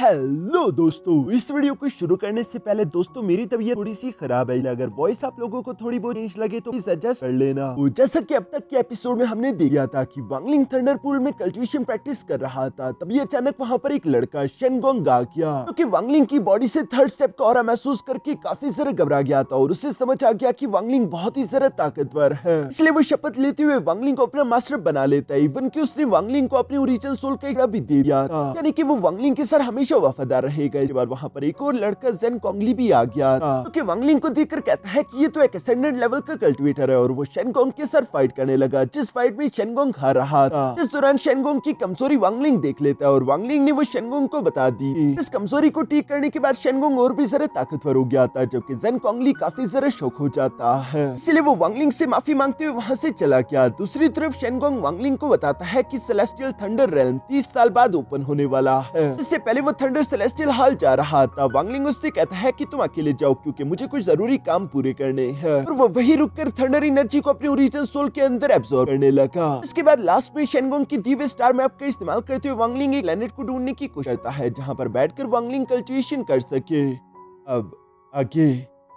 Hello दोस्तों, इस video को शुरू करने से पहले दोस्तों मेरी तबीयत थोड़ी सी खराब है। अगर वॉइस आप लोगों को थोड़ी बहुत चेंज लगे तो प्लीज एडजस्ट कर लेना। तो जैसा कि अब तक के एपिसोड में हमने देखा था कि वांगलिंग थंडरपूल में कल्टीवेशन प्रैक्टिस कर रहा था, तभी अचानक वहाँ पर एक लड़का शेनगोंग आ गया, क्योंकि वांगलिंग की बॉडी से थर्ड स्टेप का ऑरा महसूस करके काफी ज्यादा घबरा गया था और उसे समझ आ गया कि वांगलिंग बहुत ही ज्यादा ताकतवर है। इसलिए वो शपथ लेते हुए वांगलिंग को अपना मास्टर बना लेता है। इवन कि उसने वांगलिंग को अपनी ओरिजिनल सोल का एक भी दे दिया था, यानी कि वो वांगलिंग के साथ हमेशा वफादार रहेगा। इस बार वहाँ पर एक और लड़का जेन कोंगली भी आ गया था, क्योंकि वांगलिंग को देखकर कहता है कि ये तो एक असेंडेंट लेवल का कल्टीवेटर है, और वो शेनगोंग के साथ फाइट करने लगा, जिस फाइट में शेनगोंग हार रहा था। इस दौरान शेनगोंग की कमजोरी वांगलिंग देख लेता है और वांगलिंग ने वो शेनगोंग को बता दी। इस कमजोरी को ठीक करने के बाद शेनगोंग और भी ज्यादा ताकतवर हो गया था, जबकि जेन कोंगली काफी ज्यादा शौक हो जाता है। इसलिए वो वांगलिंग से माफी मांगते हुए वहाँ से चला गया। दूसरी तरफ शेनगोंग वांगलिंग को बताता है कि सेलेस्टियल थंडर रेल्म 30 साल बाद ओपन होने वाला है। इससे पहले वो थंडर सेलेस्टियल हॉल जा रहा था। वांगलिंग उससे कहता है कि तुम अकेले जाओ, क्योंकि मुझे कुछ जरूरी काम पूरे करने हैं, और वो वहीं रुककर थंडर एनर्जी को अपने ओरिजिनल सोल के अंदर एब्सॉर्ब करने लगा। इसके बाद लास्ट में शेनगोंग की दी हुई स्टार मैप का इस्तेमाल करते हुए वांगलिंग एक प्लेनेट को ढूंढने की कोशिश करता है, जहां पर बैठकर वांगलिंग कल्टीवेशन कर सके। अब आगे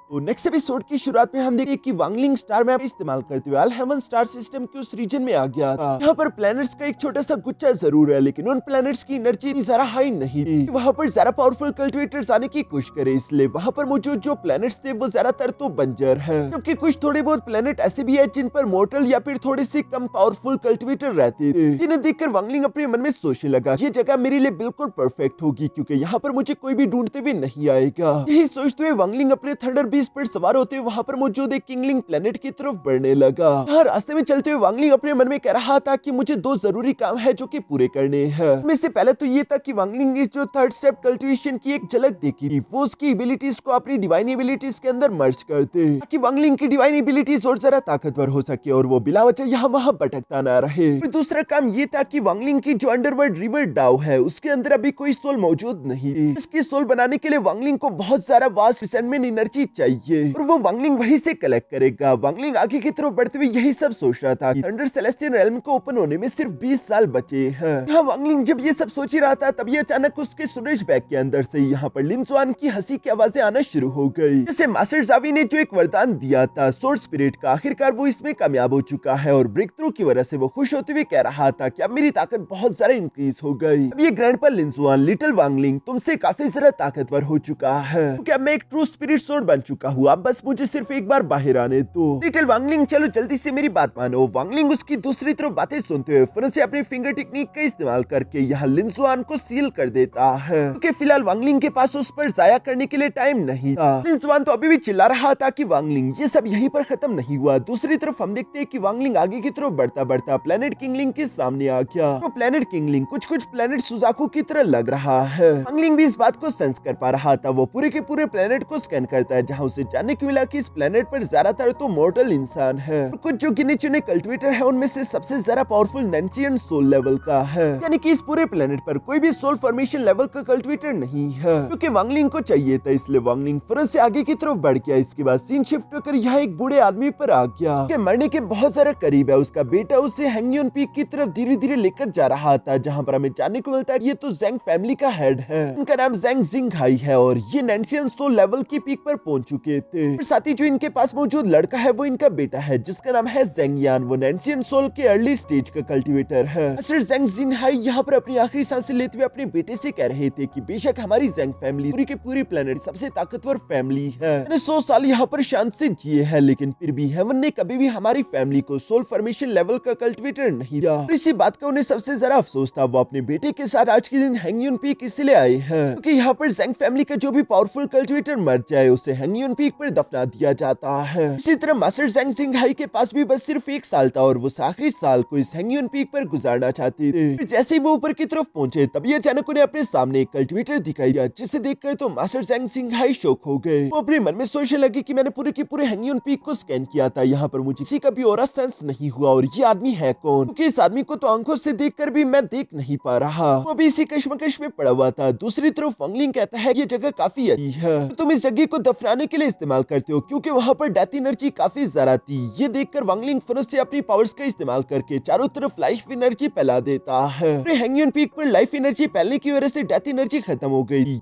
तो नेक्स्ट एपिसोड की शुरुआत में हम देखेंगे कि वांगलिंग स्टार मैप इस्तेमाल करते हुए अल-हेवन स्टार सिस्टम के उस रीजन में आ गया था। यहाँ पर प्लैनेट्स का एक छोटा सा गुच्छा जरूर है, लेकिन उन प्लैनेट्स की एनर्जी इतनी ज्यादा हाई नहीं थी वहाँ पर ज्यादा पावरफुल कल्टीवेटर्स आने की कोशिश करे। इसलिए वहाँ पर मौजूद जो प्लैनेट्स थे वो ज्यादातर तो बंजर है, जबकि कुछ थोड़े बहुत प्लैनेट ऐसे भी है जिन पर मोर्टल या फिर थोड़े से कम पावरफुल कल्टीवेटर रहते थे। जिन्हें देखकर वांगलिंग अपने मन में सोचने लगा, ये जगह मेरे लिए बिल्कुल परफेक्ट होगी, क्योंकि यहाँ पर मुझे कोई भी ढूंढते हुए नहीं आएगा। यही सोचते हुए वांगलिंग अपने थंडर बीस्ट पर सवार होते वहाँ पर मौजूद एक किंगलिंग प्लेनेट की तरफ बढ़ने लगा। यहाँ रास्ते में चलते हुए वांगलिंग अपने मन में कह रहा था कि मुझे दो जरूरी काम है जो कि पूरे करने हैं। इनमें से पहले तो ये था कि वांगलिंग इस जो थर्ड स्टेप कल्टीवेशन की एक झलक देखी थी, वो उसकी एबिलिटीज को अपनी डिवाइन एबिलिटीज के अंदर मर्ज करते, ताकि वांगलिंग की डिवाइन एबिलिटीज और जरा ताकतवर हो सके और वो बिला वजह यहाँ वहाँ भटकता ना रहे। फिर दूसरा काम ये था कि वांगलिंग की जो अंडरवर्ल्ड रिवर डाउ है उसके अंदर अभी कोई सोल मौजूद नहीं थी। इसकी सोल बनाने के लिए वांगलिंग को बहुत सारा वास्ट रिसेंटमेंट एनर्जी चाहिए, और वो वांगलिंग वहीं से कलेक्ट करेगा। वांगलिंग आगे की तरफ बढ़ते हुए यही सब सोच रहा था कि थंडर सेलेस्टियल रेल्म को ओपन होने में सिर्फ 20 साल बचे हैं। यहाँ वांगलिंग जब ये सब सोच ही रहा था, तभी अचानक उसके स्टोरेज बैग के अंदर से यहाँ पर लिन जुआन की हंसी की आवाजें आना शुरू हो गई। जैसे मास्टर जावी ने जो एक वरदान दिया था सोर्ड स्पिरिट का, आखिरकार वो इसमें कामयाब हो चुका है, और ब्रेक थ्रू की वजह से वो खुश होते हुए कह रहा था कि अब मेरी ताकत बहुत ज्यादा इंक्रीज हो गई। अब ये ग्रैंडपा लिन जुआन, लिटिल वांगलिंग तुमसे काफी ज्यादा ताकतवर हो चुका है, क्योंकि अब मैं एक ट्रू स्पिरिट सोर्ड बन चुका हूँ। अब बस मुझे सिर्फ एक बार बाहर आने दो। लिटिल वांगलिंग, चलो जल्दी से मेरी बात मानो। वांगलिंग उसकी दूसरी तरफ बातें सुनते हुए फिर से अपनी फिंगर टेक्निक का इस्तेमाल करके यहाँ लिन जुआन को सील कर देता है, क्योंकि फिलहाल वांगलिंग के पास उस पर जाया करने के लिए टाइम नहीं था। लिन जुआन तो अभी भी चिल्ला रहा था कि वांगलिंग ये सब यहीं पर खत्म नहीं हुआ। दूसरी तरफ हम देखते हैं कि वांगलिंग आगे की तरफ बढ़ता बढ़ता प्लेनेट किंगलिंग के सामने आ गया। तो प्लेनेट किंगलिंग कुछ प्लेनेट सुजाकू की तरह लग रहा है। वांगलिंग भी इस बात को सेंस कर पा रहा था। वो पूरे के पूरे प्लेनेट को स्कैन करता है, जहाँ उसे जानने को मिला कि इस प्लेनेट पर ज्यादातर तो मॉर्टल इंसान है, और कुछ जो गिने चुने कल्टीवेटर है उनमें से सबसे ज्यादा पावरफुल नेंशियन सोल लेवल का है, यानी कि इस पूरे प्लेनेट पर कोई भी सोल फॉर्मेशन लेवल का कल्टीवेटर नहीं है, क्योंकि वांगलिंग को चाहिए था। इसलिए वांगलिंग फौरन से आगे की तरफ बढ़ गया। इसके बाद सीन शिफ्ट होकर यहाँ एक बूढ़े आदमी पर आ गया, कि मरने के बहुत ज्यादा करीब है। उसका बेटा उसे हैंगयून पीक की तरफ धीरे धीरे लेकर जा रहा था, जहाँ पर हमें जानने को मिलता है ये तो जेंग फैमिली का हेड है। उनका नाम जेंग जिंगहाई है, और ये नेंशियन सोल लेवल की पीक पर पहुंच चुके थे। साथ ही जो इनके पास मौजूद लड़का है वो इनका बेटा है, जिसका नाम है जेंग यान। वो नेंशियन सोल के अर्ली स्टेज का कल्टीवेटर है। मास्टर जेंग जिनहाई यहाँ पर अपनी आखिरी सांसें लेते हुए अपने बेटे से कह रहे थे कि बेशक हमारी जेंग फैमिली पूरी के पूरी प्लेनेट सबसे ताकतवर फैमिली है, मैंने 100 साल यहाँ पर शांत से जिए हैं, लेकिन फिर भी हेवन ने कभी भी हमारी फैमिली को सोल फॉर्मेशन लेवल का कल्टीवेटर नहीं दिया। इसी बात का उन्हें सबसे ज्यादा अफसोस था। वो अपने बेटे के साथ आज के दिन हैंगयून पीक इसलिए आए हैं, क्योंकि यहाँ पर जेंग फैमिली का जो भी पावरफुल कल्टीवेटर मर जाए उसे हैंगयून पीक पर दफना दिया जाता है। इसी तरह मास्टर जेंग जिंगहाई के पास भी बस सिर्फ 1 साल था, और वो आखिरी साल को इस हैंगयून पीक पर गुजारना चाहते थे। फिर जैसे ही वो ऊपर की तरफ पहुंचे, तभी अचानक उन्हें अपने सामने एक कल्टीवेटर दिखाई दिया, जिसे देखकर तो मास्टर जेंग जिंगहाई शॉक हो गए। वो अपने मन में सोचने लगे कि मैंने पूरे के पूरे हैंगयून पीक को स्कैन किया था, यहाँ पर मुझे किसी का भी ऑरा सेंस नहीं हुआ, और ये आदमी है कौन, क्योंकि इस आदमी को तो आंखों से देखकर भी मैं देख नहीं पा रहा। वो भी इसी कश्मकश में पड़ा हुआ था। दूसरी तरफ वांगलिंग कहता है ये जगह काफी अच्छी है, तुम इस जगह को दफनाने के लिए इस्तेमाल करते हो, क्योंकि वहाँ पर डेथ एनर्जी काफी ज्यादा थी। ये देखकर वांगलिंग फुनस से अपनी पावर्स का इस्तेमाल करके चारों तरफ लाइफ एनर्जी फैला देता है। हैंगयून पीक पर लाइफ एनर्जी फैलने की वजह से डेथ एनर्जी खत्म हो गई।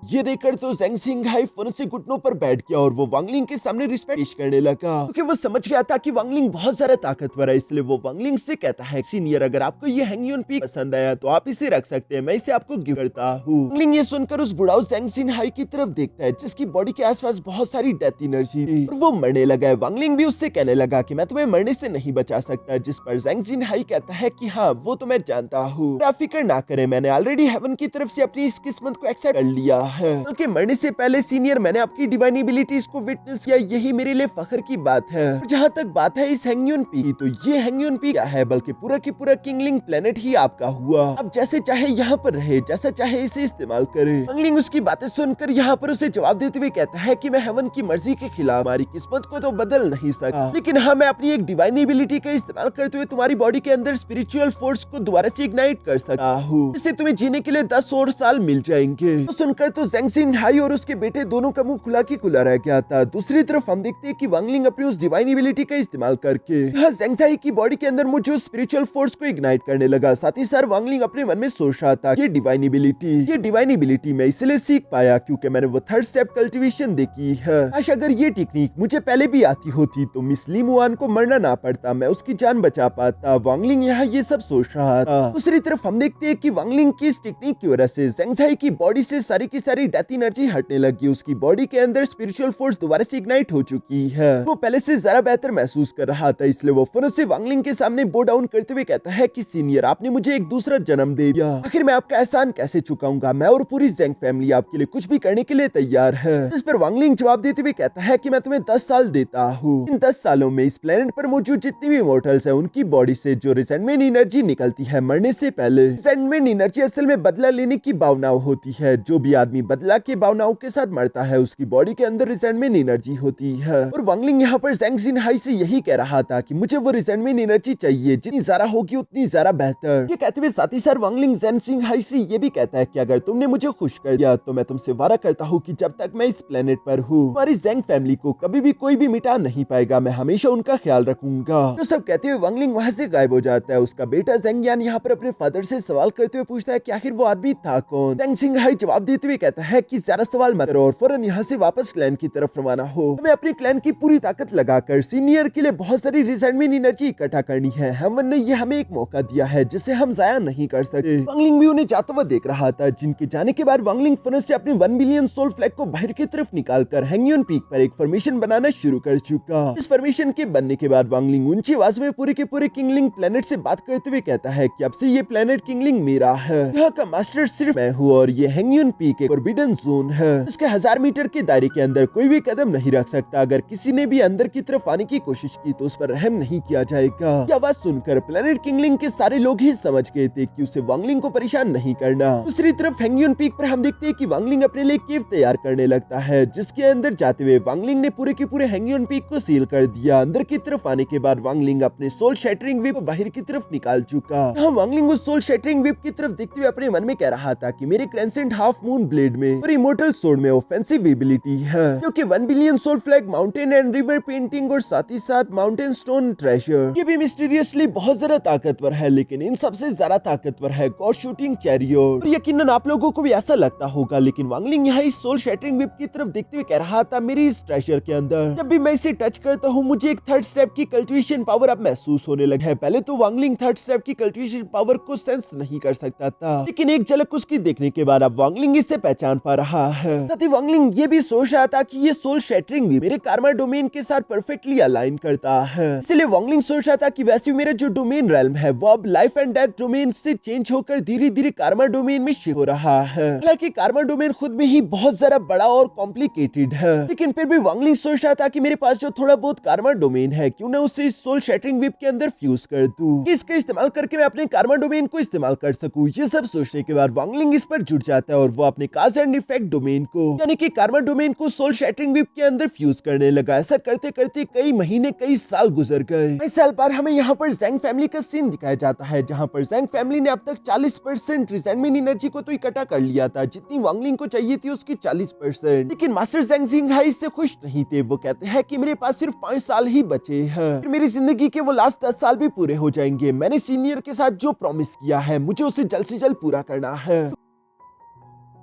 ये देखकर तो ज़ेंग सिंघाई फुनस से घुटनों पर बैठ गया और वो वांगलिंग के सामने रिस्पेक्ट पेश करने लगा, क्योंकि वो समझ गया था कि वांगलिंग बहुत ज्यादा ताकतवर है। इसलिए वो वांगलिंग से कहता है, सीनियर अगर आपको ये हैंगयून पीक पसंद आया तो आप इसे रख सकते हैं, मैं इसे आपको गिफ्ट करता हूँ। वांगलिंग ये सुनकर उस बुढ़ाऊ ज़ेंग सिंघाई की तरफ देखता है, जिसकी बॉडी के आसपास बहुत सारी डेथ एनर्जी थी और वो मरने लगा है। वांगलिंग भी उससे कहने लगा कि मैं तुम्हें मरने से नहीं बचा सकता, जिस पर ज़ेंग सिंघाई कहता है कि हाँ वो तो मैं जानता हूँ, आप फिक्र ना करें, मैंने ऑलरेडी हेवन की तरफ से अपनी इस किस्मत को एक्सेप्ट कर लिया है। बल्कि मरने से पहले सीनियर मैंने आपकी डिवाइन एबिलिटीज को विटनेस किया, यही मेरे लिए फख्र की बात है। जहाँ तक बात है इस हैंगयून पीक की, तो ये हैंगयून पीक क्या है, बल्कि पूरा की पूरा किंगलिंग प्लेनेट ही आपका हुआ। अब जैसे चाहे यहाँ पर रहे, जैसा चाहे इसे इस्तेमाल करे। हैंगलिंग उसकी बातें सुनकर यहाँ पर उसे जवाब देते हुए कहता है कि मैं हेवन की मर्जी के खिलाफ हमारी किस्मत को तो बदल नहीं सकता, लेकिन हाँ मैं अपनी एक डिवाइन एबिलिटी का इस्तेमाल करते हुए तुम्हारी बॉडी के अंदर स्पिरिचुअल फोर्स को दोबारा से इग्नाइट कर सकता हूँ, जिससे तुम्हें जीने के लिए 10 और साल मिल जाएंगे। तो सुनकर तो ज़ेंग सिंघाई और उसके बेटे दोनों का मुंह खुला की खुला रह गया था। दूसरी तरफ हम देखते हैं कि वांगलिंग अपनी उस डिवाइन एबिलिटी का इस्तेमाल करके यहाँ ज़ेंग सिंघाई की बॉडी के अंदर मौजूद स्पिरिचुअल फोर्स को इग्नाइट करने लगा। साथ ही साथ वांगलिंग अपने मन में सोच रहा था, ये डिवाइन एबिलिटी मैं इसलिए सीख पाया क्योंकि मैंने वो थर्ड स्टेप कल्टीवेशन देखी है। काश अगर ये टेक्निक मुझे पहले भी आती होती तो मिस ली मुआन को मरना ना पड़ता, मैं उसकी जान बचा पाता। वांगलिंग यहाँ ये सब सोच रहा था। दूसरी तरफ हम देखते हैं कि वांगलिंग की इस टेक्निक की वजह से ज़ेंग सिंघाई की बॉडी से सारी की सारी डेथ एनर्जी हटने लगी। उसकी बॉडी के अंदर स्पिरिचुअल फोर्स दोबारा से इग्नाइट हो चुकी है। वो पहले से ज्यादा बेहतर महसूस कर रहा था, इसलिए वो फुनस से वांगलिंग के सामने बो डाउन करते हुए कहता है कि सीनियर आपने मुझे एक दूसरा जन्म दे दिया, आखिर मैं आपका एहसान कैसे चुकाऊंगा, मैं और पूरी ज़ेंग फैमिली आपके लिए कुछ भी करने के लिए तैयार है। इस पर वांगलिंग जवाब देते हुए कहता है कि मैं तुम्हें 10 साल देता हूँ। इन 10 सालों में इस प्लेनेट पर मौजूद जितनी भी मॉर्टल्स हैं उनकी बॉडी से जो रिजेंटमेंट एनर्जी निकलती है मरने से पहले, रिजेंटमेंट एनर्जी असल में बदला लेने की भावना होती है। जो भी आदमी बदला के भावनाओं के साथ मरता है उसकी बॉडी के अंदर रिजेंटमेंट एनर्जी होती है। और वांगलिंग यहाँ पर ज़ेंग सिंघाई से यही कह रहा था कि मुझे वो रिजेंटमेंट एनर्जी चाहिए, जितनी ज्यादा होगी उतनी ज्यादा बेहतर। ये कहते हुए साथ ही साथ वांगलिंग ज़ेंग सिंघाई से ये भी कहता है कि अगर तुमने मुझे खुश कर दिया तो मैं तुमसे वादा करता हूँ कि जब तक मैं इस प्लेनेट पर हूँ हमारी ज़ेंग फैमिली को कभी भी कोई भी मिटा नहीं पाएगा, मैं हमेशा उनका ख्याल रखूंगा। तो सब कहते हुए वांगलिंग वहाँ से गायब हो जाता है। उसका बेटा ज़ेंग यान यहाँ पर अपने फादर से सवाल करते हुए पूछता है कि आखिर वो आदमी था कौन। ज़ेंग सिंघाई जवाब देते हुए कहता है कि ज्यादा सवाल मत करो और फौरन यहाँ से वापस क्लैन की तरफ रवाना हो। हमें अपने क्लैन की पूरी ताकत लगाकर सीनियर के लिए बहुत सारी रिजेंटमेंट एनर्जी इकट्ठा करनी है। हेवन ने ये हमें एक मौका दिया है जिसे हम जाया नहीं कर सकते। वांगलिंग भी उन्हें जाता हुआ देख रहा था, जिनके जाने के बाद वांगलिंग फुनस से अपने 1 बिलियन सोल फ्लैग को बाहर की तरफ निकालकर हैंगयून पीक पर एक फॉर्मेशन बनाना शुरू कर चुका। इस फॉर्मेशन के बनने के बाद वांगलिंग ऊंची आवाज में पूरे के पूरे किंगलिंग प्लेनेट से बात करते हुए कहता है कि अब से ये प्लेनेट किंगलिंग मेरा है, यहाँ का मास्टर सिर्फ मैं हूँ और ये हैंगयून पीक एक फॉरबिडन जोन है। इसके 1000 मीटर के दायरे के अंदर कोई भी कदम नहीं रख सकता। अगर किसी ने भी अंदर की तरफ आने की कोशिश की तो उस पर रहम नहीं किया जाएगा। ये आवाज सुनकर प्लेनेट किंगलिंग के सारे लोग ही समझ गए थे कि उसे वांगलिंग को परेशान नहीं करना। दूसरी तरफ हैंगयून पीक पर हम देखते हैं कि वांगलिंग अपने लिए केव तैयार करने लगता है, जिसके अंदर जाते हुए वांगलिंग ने पूरे के पूरे हैंगयून पीक को सील कर दिया। अंदर की तरफ आने के बाद वांगलिंग अपने सोल शैटरिंग वेव को बाहर की तरफ निकाल चुका। यहाँ वांगलिंग उस सोल शैटरिंग वेव की तरफ देखते हुए अपने मन में कह रहा था कि मेरे क्रेसेंट हाफ मून ब्लेड में और इमोर्टल सोर्ड में ऑफेंसिव एबिलिटी है, क्योंकि 1 billion soul flag, mountain and river painting और साथ ही साथ माउंटेन स्टोन ट्रेजर ये भी मिस्टीरियसली बहुत ज्यादा ताकतवर है। लेकिन इन सबसे ज्यादा ताकतवर है गॉड शूटिंग चैरियट। और यकीनन आप लोगों को भी ऐसा लगता होगा, लेकिन वांगलिंग यहाँ इस सोल शैटरिंग वेव की तरफ देखते हुए कह रहा था मेरी इस ट्रेजर के अंदर जब भी मैं इसे टच करता हूँ मुझे एक थर्ड स्टेप की कल्टिवेशन पावर अब महसूस होने लगा है। पहले तो वांगलिंग थर्ड स्टेप की कल्टिवेशन पावर को सेंस नहीं कर सकता था, लेकिन एक झलक उसकी देखने के बाद अब वांगलिंग इसे पहचान पा रहा है। साथ ही वांगलिंग ये भी सोच रहा था कि ये सोल शैटरिंग भी मेरे कार्मा डोमेन के साथ परफेक्टली अलाइन करता है। इसलिए वांगलिंग सोच रहा था कि वैसे मेरा जो डोमेन रेल्म है वो अब लाइफ एंड डेथ डोमेन से चेंज होकर धीरे धीरे कार्मा डोमेन में शिफ्ट हो रहा है। हालांकि कार्मा डोमेन खुद में ही बहुत ज्यादा बड़ा और कॉम्प्लिकेटेड है, लेकिन फिर भी वांगलिंग सोच रहा था कि मेरे पास जो थोड़ा बहुत कार्मा डोमेन है क्यों ना उसे इस सोल शैटरिंग वेव के अंदर फ्यूज कर दूं, कि इसका इस्तेमाल करके मैं अपने कार्मा डोमेन को इस्तेमाल कर सकूं। ये सब सोचने के बाद वांगलिंग इस पर जुट जाता है और वो अपने काज एंड इफेक्ट डोमेन को, यानी कि कार्मा डोमेन को सोल शैटरिंग विप के अंदर फ्यूज करने लगा। ऐसा करते करते कई महीने कई साल गुजर गए। कई साल बाद हमें यहाँ पर ज़ैंग फैमिली का सीन दिखाया जाता है, जहाँ पर ज़ैंग फैमिली ने अब तक 40% रिजेंटमेंट एनर्जी को तो इकट्ठा कर लिया था, जितनी वांगलिंग को चाहिए थी उसकी 40%। लेकिन मास्टर ज़ैंग जिंगहाई इससे खुश नहीं थे। वो कहते हैं कि मेरे पास सिर्फ 5 साल ही बचे हैं, फिर मेरी जिंदगी के वो लास्ट 10 साल भी पूरे हो जाएंगे। मैंने सीनियर के साथ जो प्रॉमिस किया है मुझे उसे जल्द से जल्द पूरा करना है,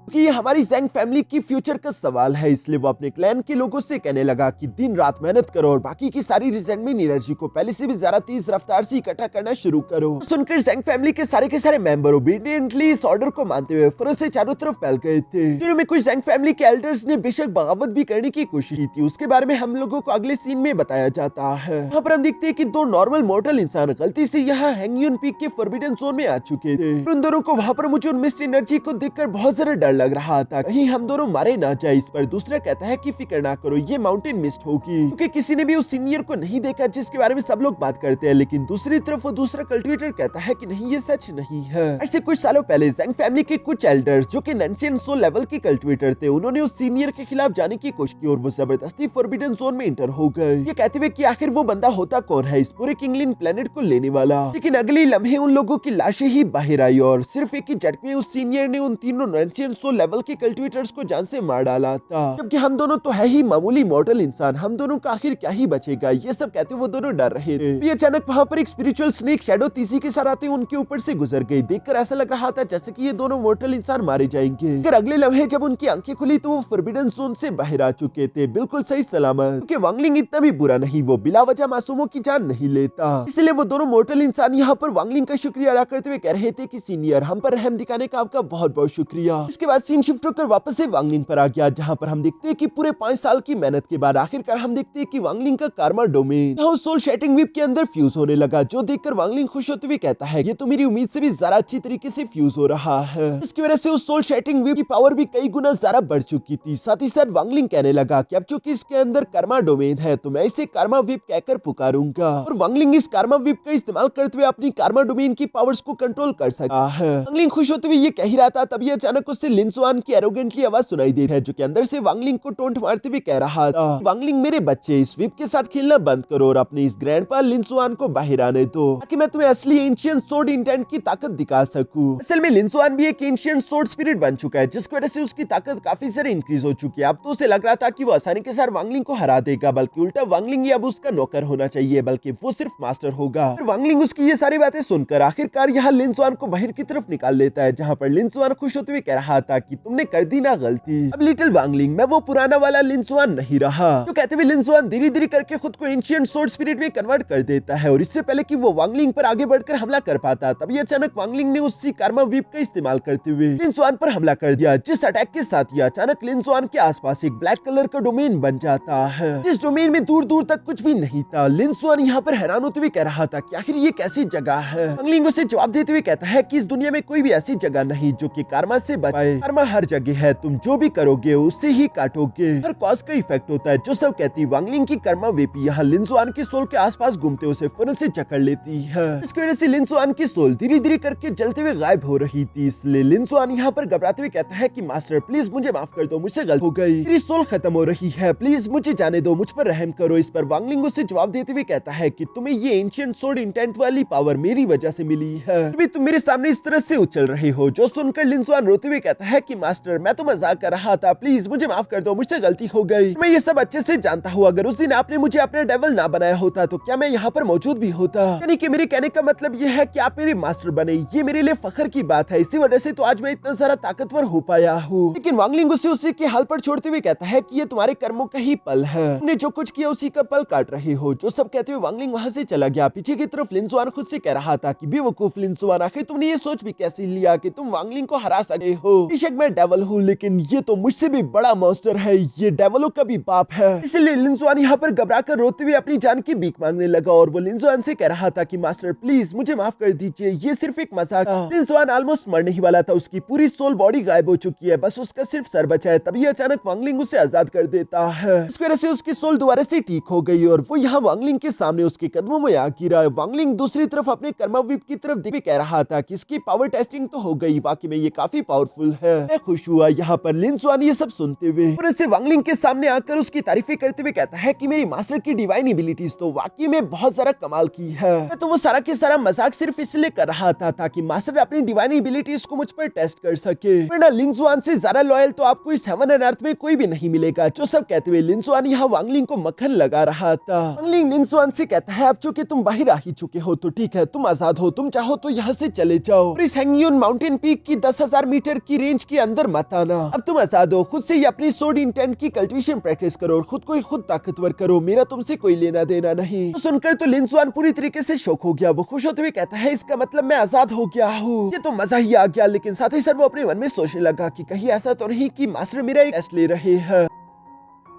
कि ये हमारी ज़ैंग फैमिली की फ्यूचर का सवाल है। इसलिए वो अपने क्लैन के लोगों से कहने लगा कि दिन रात मेहनत करो और बाकी की सारी रिजेंटमेंट एनर्जी को पहले से भी ज्यादा तेज रफ्तार से इकट्ठा करना शुरू करो। तो सुनकर ज़ैंग फैमिली के सारे मेंबर ओबीडिएंटली इस ऑर्डर को मानते हुए फौरन से चारों तरफ फैल गए थे। जिनमें कुछ ज़ैंग फैमिली के एल्डर्स ने बेशक बगावत भी करने की कोशिश की थी, उसके बारे में हम लोगों को अगले सीन में बताया जाता है। यहाँ पर हम देखते हैं कि 2 नॉर्मल मॉर्टल इंसान गलती से यहाँ हैंगयून पीक के फॉरबिडन जोन में आ चुके थे। उन दोनों को वहाँ पर मुझे उन मिस्ट एनर्जी को देखकर बहुत ज्यादा डर लग रहा था, हम दोनों मारे ना जाए। इस पर दूसरा कहता है कि फिक्र ना करो, ये माउंटेन मिस्ट होगी, क्योंकि किसी ने भी उस सीनियर को नहीं देखा जिसके बारे में सब लोग बात करते हैं। लेकिन दूसरी तरफ वो दूसरा कल्टिवेटर कहता है कि नहीं, ये सच नहीं है। ऐसे कुछ सालों पहले ज़ैंग फैमिली के कुछ एल्डर्स जो कि एंशिएंट सोल लेवल के कल्टिवेटर थे, उन्होंने उस सीनियर के खिलाफ जाने की कोशिश की और वो जबरदस्ती फॉरबिडन जोन में एंटर हो गए, ये कहते हुए कि आखिर वो बंदा होता कौन है इस पूरे किंगलिन प्लेनेट को लेने वाला। लेकिन अगले लम्हे उन लोगों की लाशें ही बाहर आई और सिर्फ एक ही झटके में उस सीनियर ने उन तीनों एंशिएंट सोल लेवल के कल्टिवेटर्स को जान से मार डाला था। जबकि हम दोनों तो है ही मामूली मॉर्टल इंसान, हम दोनों का आखिर क्या ही बचेगा, ये सब कहते वो दोनों डर रहे थे। ये अचानक वहाँ पर एक स्पिरिचुअल स्नेक शैडो तीसी के साथ आते उनके ऊपर से गुजर गई। देखकर ऐसा लग रहा था जैसे कि ये दोनों मॉर्टल इंसान मारे जाएंगे। फिर अगले लम्हे जब उनकी आंखें खुली तो वो फॉरबिडन जोन से बाहर आ चुके थे, बिल्कुल सही सलामत, क्योंकि वांगलिंग इतना भी बुरा नहीं, वो बिला वजह मासूमों की जान नहीं लेता। इसलिए वो दोनों मॉर्टल इंसान यहाँ पर वांगलिंग का शुक्रिया अदा करते हुए कह रहे थे कि सीनियर, हम पर रहम दिखाने का आपका बहुत बहुत शुक्रिया। इसके बाद सीन शिफ्ट होकर वापस से वांगलिंग पर आ गया, जहाँ पर हम देखते हैं कि पूरे 5 साल की मेहनत के बाद आखिरकार हम देखते हैं कि वांगलिंग का कार्मा डोमेन सोल शैटरिंग विप के अंदर फ्यूज होने लगा, जो देखकर वांगलिंग खुश होते हुए कहता है ये तो मेरी उम्मीद से भी ज्यादा अच्छी तरीके से फ्यूज हो रहा है। इसकी वजह से उस सोल शैटरिंग विप की पावर भी कई गुना ज्यादा बढ़ चुकी थी। साथ ही साथ वांगलिंग कहने लगा कि अब चूंकि इसके अंदर कार्मा डोमेन है तो मैं इसे कार्मा विप कहकर पुकारूंगा, और वांगलिंग इस कार्मा विप का इस्तेमाल करते हुए अपनी कार्मा डोमेन की पावर्स को कंट्रोल कर सकता है। वांगलिंग खुश होते हुए ये कह ही रहा था, तभी अचानक उससे लिन सुआन की एरोगेंटली आवाज सुनाई दी है, जो कि अंदर से वांगलिंग को टोंट मारते हुए कह रहा था, वांगलिंग मेरे बच्चे, इस विप के साथ खेलना बंद करो और अपने इस ग्रैंडपा लिन सुआन को बाहर आने दो, ताकि मैं तुम्हें असली एंशिएंट सोर्ड इंटेंट की ताकत दिखा सकूं। असल में लिन सुआन भी एक एंशिएंट सोर्ड स्पिरिट बन चुका है, जिसकी वजह से उसकी ताकत काफी ज्यादा इंक्रीज हो चुकी है। अब तो उसे लग रहा था कि वो आसानी के साथ वांगलिंग को हरा देगा, बल्कि उल्टा वांगलिंग ही अब उसका नौकर होना चाहिए, बल्कि वो सिर्फ मास्टर होगा। वांगलिंग उसकी ये सारी बातें सुनकर आखिरकार यहाँ लिन सुआन को बाहर की तरफ निकाल लेता है, जहाँ पर लिन सुआन खुश होते हुए कह रहा था कि तुमने कर दी ना गलती, अब लिटिल वांगलिंग मैं वो पुराना वाला लिन सुआन नहीं रहा। तो कहते हुए लिन सुआन धीरे धीरे करके खुद को एंशिएंट सोर्ड स्पिरिट में कन्वर्ट कर देता है, और इससे पहले कि वो वांगलिंग पर आगे बढ़कर हमला कर पाता, तभी अचानक वांगलिंग ने उसी कार्मा विप का इस्तेमाल करते हुए लिन सुआन पर हमला कर दिया, जिस अटैक के साथ ही अचानक लिन सुआन के आसपास एक ब्लैक कलर का डोमेन बन जाता है, जिस डोमेन में दूर दूर तक कुछ भी नहीं था। लिन सुआन यहाँ पर हैरान होते हुए कह रहा था कि आखिर ये कैसी जगह है। वांगलिंग उसे जवाब देते हुए कहता है कि इस दुनिया में कोई भी ऐसी जगह नहीं जो कि कार्मा से बच पाए। कार्मा हर जगह है, तुम जो भी करोगे उससे ही काटोगे, हर कॉज का इफेक्ट होता है। जो सब कहती वांगलिंग की कर्मा वेपी यहाँ लिन सुआन की सोल के आसपास घूमते उसे फौरन से जकड़ लेती है। इसकी वजह से लिन सुआन की सोल धीरे धीरे करके जलते हुए गायब हो रही थी। इसलिए लिन सुआन यहाँ पर घबराते हुए कहता है कि मास्टर प्लीज मुझे माफ कर दो, मुझसे गलती हो गई, मेरी सोल खत्म हो रही है, प्लीज मुझे जाने दो, मुझ पर रहम करो। इस पर वांगलिंग उसे जवाब देते हुए कहता है कि तुम्हें ये एंशिएंट सोर्ड इंटेंट वाली पावर मेरी वजह से मिली है, फिर भी तुम मेरे सामने इस तरह से उछल रहे हो। जो सुनकर लिन सुआन रोते हुए कहता है कि मास्टर मैं तो मजाक कर रहा था, प्लीज मुझे माफ कर दो, मुझसे गलती हो गई, मैं ये सब अच्छे से जानता हूँ। अगर उस दिन आपने मुझे अपना डेविल ना बनाया होता तो क्या मैं यहाँ पर मौजूद भी होता? यानी कि मेरे कहने का मतलब ये है कि आप मेरे मास्टर बने, ये मेरे लिए फख्र की बात है, इसी वजह से तो आज मैं इतना सारा ताकतवर हो पाया हूँ। लेकिन वांगलिंग उसे उसी के हाल पर छोड़ते हुए कहता है कि ये तुम्हारे कर्मों का ही पल है, तुमने जो कुछ किया उसी का पल काट रहे हो। जो सब कहते हुए वांगलिंग वहाँ से चला गया। पीछे की तरफ लिन सुआन खुद से कह रहा था कि बेवकूफ लिन सुआन, आखिर तुमने ये सोच भी कैसे लिया कि तुम वांगलिंग को हरा सकते हो? बेशक मैं डेविल हूँ, लेकिन ये तो मुझसे भी बड़ा मॉन्स्टर है, ये डेविलों का भी बाप है। इसलिए लिन सुआन यहाँ पर घबरा कर रोते हुए अपनी जान की भीख मांगने लगा, और वो लिन सुआन से कह रहा था कि मास्टर प्लीज मुझे माफ कर दीजिए, ये सिर्फ एक मजाक था। लिन सुआन ऑलमोस्ट मरने ही वाला था, उसकी पूरी सोल बॉडी गायब हो चुकी है, बस उसका सिर्फ सर बचा है। तभी अचानक वांगलिंग उसे आजाद कर देता है। इस वजह से उसकी सोल दोबारा से ठीक हो गई और वो यहाँ वांगलिंग के सामने उसके कदमों में आ गिरा। वांगलिंग दूसरी तरफ अपने कर्मा विप की तरफ देख कह रहा था कि इसकी पावर टेस्टिंग तो हो गई, वाकई में ये काफी पावरफुल है। है। मैं खुश हुआ यहाँ पर लिन जुआन ये सब सुनते हुए और इससे वांगलिंग के सामने आकर उसकी तारीफें करते हुए कहता है कि मेरी मास्टर की डिवाइन एबिलिटीज तो वाकई में बहुत सारा कमाल की है। मैं तो वो सारा के सारा मजाक सिर्फ इसलिए कर रहा था ताकि मास्टर अपनी डिवाइन एबिलिटीज को मुझ पर टेस्ट कर सके, वरना लिन जुआन से ज्यादा लॉयल तो आपको इस हेवन एंड अर्थ में कोई भी नहीं मिलेगा। जो सब कहते हुए लिन जुआन यहाँ वांगलिंग को मक्खन लगा रहा था। वांगलिंग लिन जुआन से कहता है अब चूंकि तुम बाहर आ ही चुके हो तो ठीक है, तुम आजाद हो, तुम चाहो तो यहाँ से चले जाओ और इस हैंगयून माउंटेन पीक की 10,000 मीटर की रेंज के अंदर मत आना। अब तुम आजाद हो, खुद से ही अपनी सोर्ड इंटेंट की कल्टिवेशन प्रैक्टिस करो और खुद को ही खुद ताकतवर करो, मेरा तुमसे कोई लेना देना नहीं। तो सुनकर तो लिन जुआन पूरी तरीके से शौक हो गया। वो खुश होते हुए कहता है इसका मतलब मैं आजाद हो गया हूँ, ये तो मजा ही आ गया। लेकिन साथ ही साथ वो अपने मन में सोचने लगा कि कहीं ऐसा तो नहीं कि मास्टर मेरा एक टेस्ट ले रहे हैं,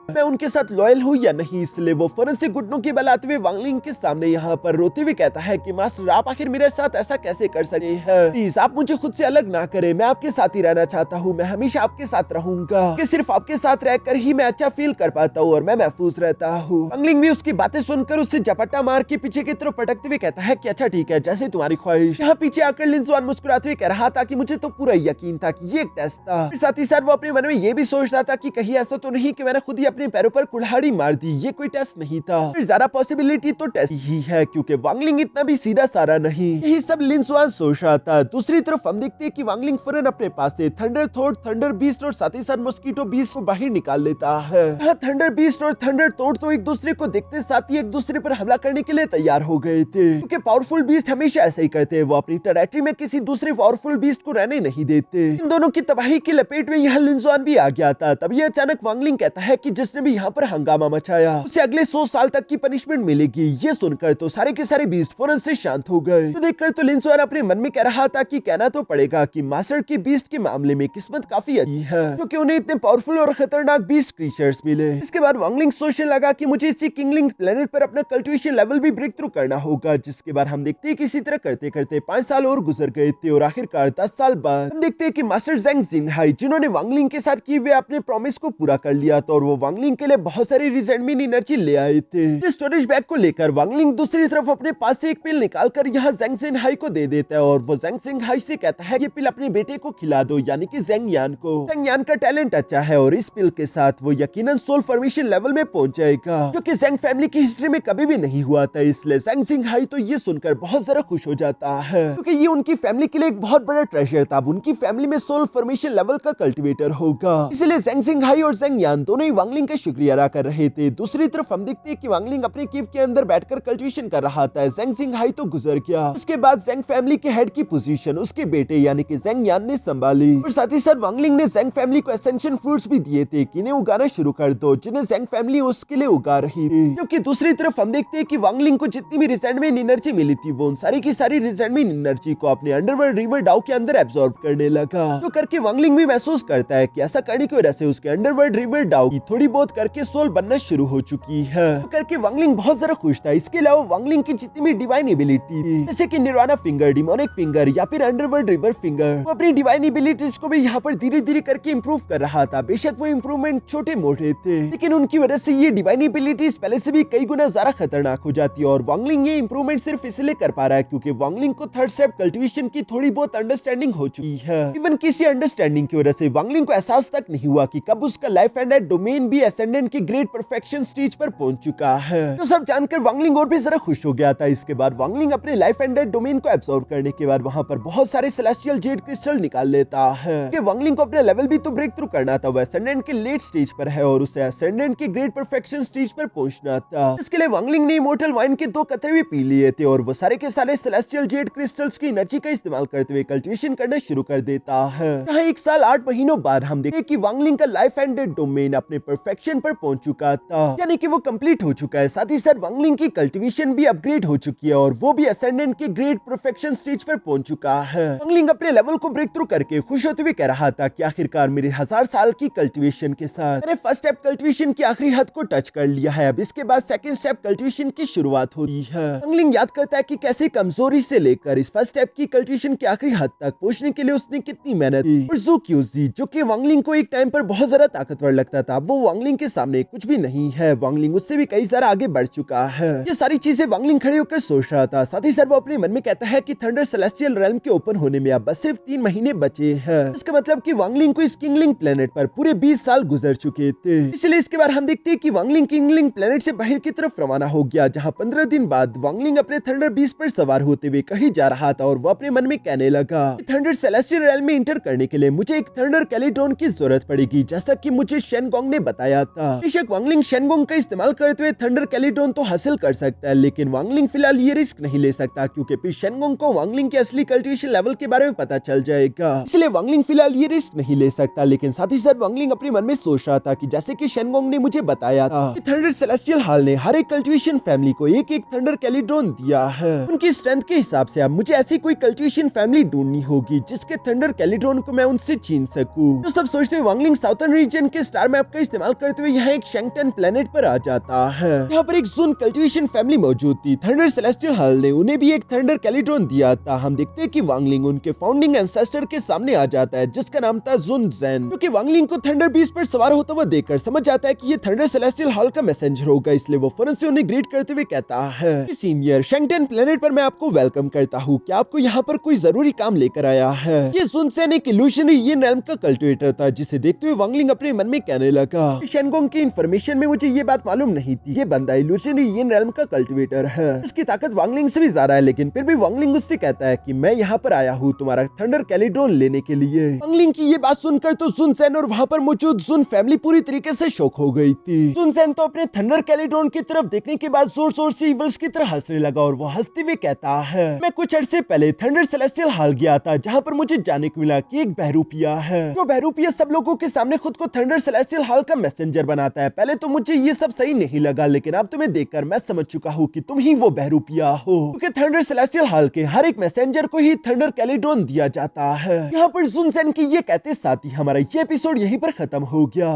मैं उनके साथ लॉयल हूँ या नहीं। इसलिए वो फौरन से घुटनों की बल आते हुए वांगलिंग के सामने यहाँ पर रोते हुए कहता है कि मास्टर आप आखिर मेरे साथ ऐसा कैसे कर सके हैं, प्लीज आप मुझे खुद से अलग ना करें, मैं आपके साथ ही रहना चाहता हूँ, मैं हमेशा आपके साथ रहूंगा, कि सिर्फ आपके साथ रहकर ही मैं अच्छा फील कर पाता हूँ और मैं महफूज रहता हूँ। वांगलिंग भी उसकी बातें सुनकर उससे झपट्टा मार के पीछे की तरफ पटकते हुए कहता है कि अच्छा ठीक है, जैसे तुम्हारी ख्वाहिश। यहाँ पीछे आकर लिन जुआन मुस्कुराते हुए कह रहा था कि मुझे तो पूरा यकीन था कि ये एक टेस्ट था। साथ ही साथ वो अपने मन में ये भी सोचता था कि कहीं ऐसा तो नहीं कि मैंने खुद ही अपने पैरों पर कुल्हाड़ी मार दी, ये कोई टेस्ट नहीं था, ज्यादा पॉसिबिलिटी तो टेस्ट ही है क्योंकि वांगलिंग इतना भी सीधा सारा नहीं। यही सब लिन जुआन सोच रहा था। दूसरी तरफ हम देखते हैं कि वांगलिंग फौरन अपने पास से थंडर थोट, थंडर बीस्ट और साथ ही साथ मॉस्किटो बीस्ट को बाहर निकाल लेता है। यहाँ थंडर बीस्ट और थंडर थोट तो एक दूसरे को देखते साथ ही एक दूसरे पर हमला करने के लिए तैयार हो गए थे, क्योंकि पावरफुल बीस्ट हमेशा ऐसा ही करते हैं, वो अपनी टेरिटरी में किसी दूसरे पावरफुल बीस्ट को रहने नहीं देते। इन दोनों की तबाही की लपेट में यह लिन जुआन भी आ गया था। तभी अचानक वांगलिंग कहता है कि जिसने भी यहाँ पर हंगामा मचाया उसे अगले 100 साल तक की पनिशमेंट मिलेगी। ये सुनकर तो सारे के सारे बीस्ट फौरन से शांत हो गए। तो देखकर तो लिन जुआन अपने मन में कह रहा था कि कहना तो पड़ेगा कि मास्टर की बीस्ट के मामले में किस्मत काफी अच्छी है, क्योंकि उन्हें इतने पावरफुल और खतरनाक बीस्ट क्रीचर्स मिले। इसके बाद वांगलिंग सोचने लगा कि मुझे इसी किंगलिंग प्लेनेट पर अपना कल्टिवेशन लेवल भी ब्रेक थ्रू करना होगा। जिसके बाद हम देखते हैं कि इसी तरह करते करते 5 साल और गुजर गए थे और आखिरकार 10 साल बाद हम देखते हैं कि मास्टर ज़ेंग जिनहाई, जिन्होंने वांगलिंग के साथ किए हुए अपने प्रॉमिस को पूरा कर लिया था और वो वांगलिंग के लिए बहुत सारी रिजेंटमेंट एनर्जी ले आए थे। स्टोरेज बैग को लेकर वांगलिंग दूसरी तरफ अपने पास से एक पिल निकालकर यहाँ ज़ेंग जिनहाई को दे देता है और वो ज़ेंग जिनहाई से कहता है ये पिल अपने बेटे को खिला दो, यानी कि ज़ेंग यान को। ज़ेंग यान का टैलेंट अच्छा है और इस पिल के साथ वो यकीनन सोल फॉर्मेशन लेवल में पहुंच जाएगा, जो कि ज़ेंग फैमिली की हिस्ट्री में कभी भी नहीं हुआ था। इसलिए ज़ेंग जिनहाई तो ये सुनकर बहुत ज्यादा खुश हो जाता है, क्योंकि ये उनकी फैमिली के लिए एक बहुत बड़ा ट्रेजर था। अब उनकी फैमिली में सोल फॉर्मेशन लेवल का कल्टीवेटर होगा। इसलिए ज़ेंग जिनहाई और ज़ेंग यान दोनों ही वांगलिंग का शुक्रिया अदा कर रहे थे। दूसरी तरफ हम देखते हैं कि वांगलिंग अपने केव के अंदर बैठकर कल्टीवेशन कर रहा था। ज़ेंग जिनहाई तो गुजर गया। उसके बाद ज़ेंग फैमिली के हेड की पोजीशन उसके बेटे यानी कि ज़ेंग यान ने संभाली और साथ ही साथ वांगलिंग ने ज़ेंग फैमिली को एसेंशियल फ्रूट्स भी दिए थे कि इन्हें उगाना शुरू कर दो, जिन्हें ज़ेंग फैमिली उसके लिए उगा रही थी। क्योंकि दूसरी तरफ हम देखते हैं कि वांगलिंग को जितनी भी रिजेंटमेंट एनर्जी मिली थी वो उन सारी की सारी रिजेंटमेंट एनर्जी को अपने अंडरवर्ल्ड रिवर डाउ के अंदर एब्सॉर्ब करने लगा, जो करके वांगलिंग भी महसूस करता है कि ऐसा करने की वजह से उसके अंडरवर्ल्ड रिवर डाउ की थोड़ी बहुत करके सोल बनना शुरू हो चुकी है, तो करके वांगलिंग बहुत ज्यादा खुश था। इसके अलावा वांगलिंग की जितनी भी डिवाइन एबिलिटी थी जैसे कि निर्वाणा फिंगर, डिमोनिक फिंगर या फिर अंडरवर्ल्ड रिवर फिंगर, वो अपनी डिवाइन एबिलिटीज को भी यहाँ पर धीरे धीरे करके इंप्रूव कर रहा था। बेशक वो इंप्रूवमेंट छोटे मोटे थे, लेकिन उनकी वजह से ये डिवाइन एबिलिटीज पहले से भी कई गुना ज्यादा खतरनाक हो जाती है और वांगलिंग ये इंप्रूवमेंट सिर्फ इसलिए कर पा रहा है क्योंकि वांगलिंग को थर्ड स्टेप कल्टीवेशन की थोड़ी बहुत अंडरस्टैंडिंग हो चुकी है। इवन किसी अंडरस्टैंडिंग की वजह से वांगलिंग को एहसास तक नहीं हुआ कि कब उसका लाइफ एंड डोमेन भी एसेंडेंट की ग्रेट परफेक्शन स्टेज पर पहुंच चुका है। तो सब जानकर वांगलिंग और भी जरा खुश हो गया था। इसके बाद वांगलिंग अपने लाइफ एंड डोमेन को एब्सॉर्ब करने के बाद वहां पर बहुत सारे सेलेस्टियल जेड क्रिस्टल निकाल लेता है कि वांगलिंग को अपना लेवल भी तो ब्रेक थ्रू करना था। वो एसेंडेंट के लेट स्टेज पर है और उसे एसेंडेंट के ग्रेट परफेक्शन स्टेज पर पहुंचना था। इसके लिए वांगलिंग ने इमोर्टल वाइन के 2 कतरे भी पी लिए थे और वो सारे के सारे सेलेस्टियल जेड क्रिस्टल्स की एनर्जी का इस्तेमाल करते हुए कल्टीवेशन करना शुरू कर देता है। यहाँ 1 साल 8 महीनों बाद हम देखते कि वांगलिंग का लाइफ एंड डोमेन अपने परफेक्शन पर पहुंच चुका था, यानी कि वो कंप्लीट हो चुका है। साथ ही साथ वांगलिंग की कल्टीवेशन भी अपग्रेड हो चुकी है और वो भी एसेंडेंट के ग्रेट परफेक्शन स्टेज पर पहुंच चुका है। वांगलिंग अपने लेवल को ब्रेक थ्रू करके खुश होते हुए कह रहा था कि आखिरकार मेरे 1000 साल की कल्टीवेशन के साथ मैंने फर्स्ट स्टेप कल्टीवेशन की आखिरी हद को टच कर लिया है। अब इसके बाद सेकंड स्टेप कल्टीवेशन की शुरुआत हो रही है। वांगलिंग याद करता है कि कैसे कमजोरी से लेकर इस फर्स्ट स्टेप की कल्टीवेशन की आखिरी हद तक पहुंचने के लिए उसने कितनी मेहनत की। और ज़ू क्यूज़ी, जो कि वांगलिंग को एक टाइम पर बहुत ज्यादा ताकतवर लगता था, वो वांगलिंग के सामने कुछ भी नहीं है। वांगलिंग उससे भी कई सारा आगे बढ़ चुका है। ये सारी चीजें वांगलिंग खड़े होकर सोच रहा था। साथ ही साथ वो अपने मन में कहता है कि थंडर सेलेस्टियल रेल्म के ओपन होने में अब बस सिर्फ 3 महीने बचे हैं। इसका मतलब कि वांगलिंग को इस किंगलिंग प्लेनेट पर पूरे 20 साल गुजर चुके थे। इसलिए इसके बाद हम देखते हैं कि वांगलिंग किंगलिंग प्लेनेट से बाहर की तरफ रवाना हो गया, जहाँ 15 दिन बाद वांगलिंग अपने थंडर बीस्ट पर सवार होते हुए कहीं जा रहा था और वो अपने मन में कहने लगा, थंडर सेलेस्टियल रेल्म में इंटर करने के लिए मुझे एक थंडर कैलिड्रोन की जरूरत पड़ेगी, जैसा कि मुझे शेनगोंग ने बताया था। बेशक वांगलिंग शेनगोंग का इस्तेमाल करते हुए थंडर कैलिड्रोन तो हासिल कर सकता है, लेकिन वांगलिंग फिलहाल ये रिस्क नहीं ले सकता, क्योंकि फिर शेनगोंग को वांगलिंग के असली कल्टीवेशन लेवल के बारे में पता चल जाएगा। इसलिए वांगलिंग फिलहाल ये रिस्क नहीं ले सकता। लेकिन साथ ही साथ वांगलिंग अपने मन में सोच रहा था कि जैसे कि शेनगोंग ने मुझे बताया था कि थंडर सेलेस्टियल हॉल ने हर एक कल्टीवेशन फैमिली को एक एक थंडर कैलिड्रोन दिया है। उनकी स्ट्रेंथ के हिसाब से अब मुझे ऐसी कोई कल्टीवेशन फैमिली ढूंढनी होगी जिसके थंडर कैलिड्रोन को मैं उनसे छीन सकूं। तो सब सोचते हुए वांगलिंग साउथर्न रीजन के स्टार मैप का इस्तेमाल करते हुए यहाँ एक शेंगटन प्लेनेट पर आ जाता है। यहाँ पर एक जुन कल्टीवेशन फैमिली मौजूद थी। थंडर सेलेस्टियल हॉल ने उन्हें भी एक थंडर कैलिड्रोन दिया था। हम देखते हैं कि वांगलिंग उनके फाउंडिंग एंसेस्टर के सामने आ जाता है, जिसका नाम था जुन ज़ेन, क्योंकि वांगलिंग को थंडर बीस्ट पर सवार होता हुआ देखकर समझ जाता है कि ये थंडर सेलेस्टियल हॉल का मैसेंजर होगा। इसलिए वो फौरन से उन्हें ग्रीट करते हुए कहता है, सीनियर शेंगटन प्लेनेट पर मैं आपको वेलकम करता हूँ। क्या आपको यहाँ पर कोई जरूरी काम लेकर आया है? ये जुन ज़ेन एक इल्यूशनरी यिन रेल्म का कल्टिवेटर था, जिसे देखते हुए वांगलिंग अपने मन में कहने लगा, शेनगोंग की इंफॉर्मेशन में मुझे ये बात मालूम नहीं थी। ये बंदा इल्यूशनरी यिन रेल्म का कल्टिवेटर है। इसकी ताकत वांगलिंग से भी ज्यादा है, लेकिन फिर भी वांगलिंग उससे कहता है कि मैं यहाँ पर आया हूँ तुम्हारा थंडर कैलिड्रोन लेने के लिए। वांगलिंग की ये बात सुनकर तो जुन ज़ेन और वहाँ पर मौजूद जुन फैमिली पूरी तरीके से शॉक हो गई थी। जुन ज़ेन तो अपने थंडर कैलिड्रोन की तरफ देखने के बाद जोर जोर से इवल्स की तरह हंसने लगा और वो हंसते हुए कहता है, मैं कुछ अर्से पहले थंडर सेलेस्टियल हॉल गया था, जहाँ पर मुझे जाने को मिला कि एक बहरूपिया है। वो बहरूपिया सब लोगों के सामने खुद को थंडर सेलेस्टियल हॉल का मैसेंजर बनाता है। पहले तो मुझे ये सब सही नहीं लगा, लेकिन अब तुम्हें देखकर मैं समझ चुका हूँ कि तुम ही वो बहरूपिया हो, क्योंकि थंडर सेलेस्टियल हॉल के हर एक मैसेंजर को ही थंडर कैलिड्रोन दिया जाता है। यहाँ पर जुन ज़ेन की ये कहते साथ ही हमारा ये एपिसोड यहीं पर खत्म हो गया।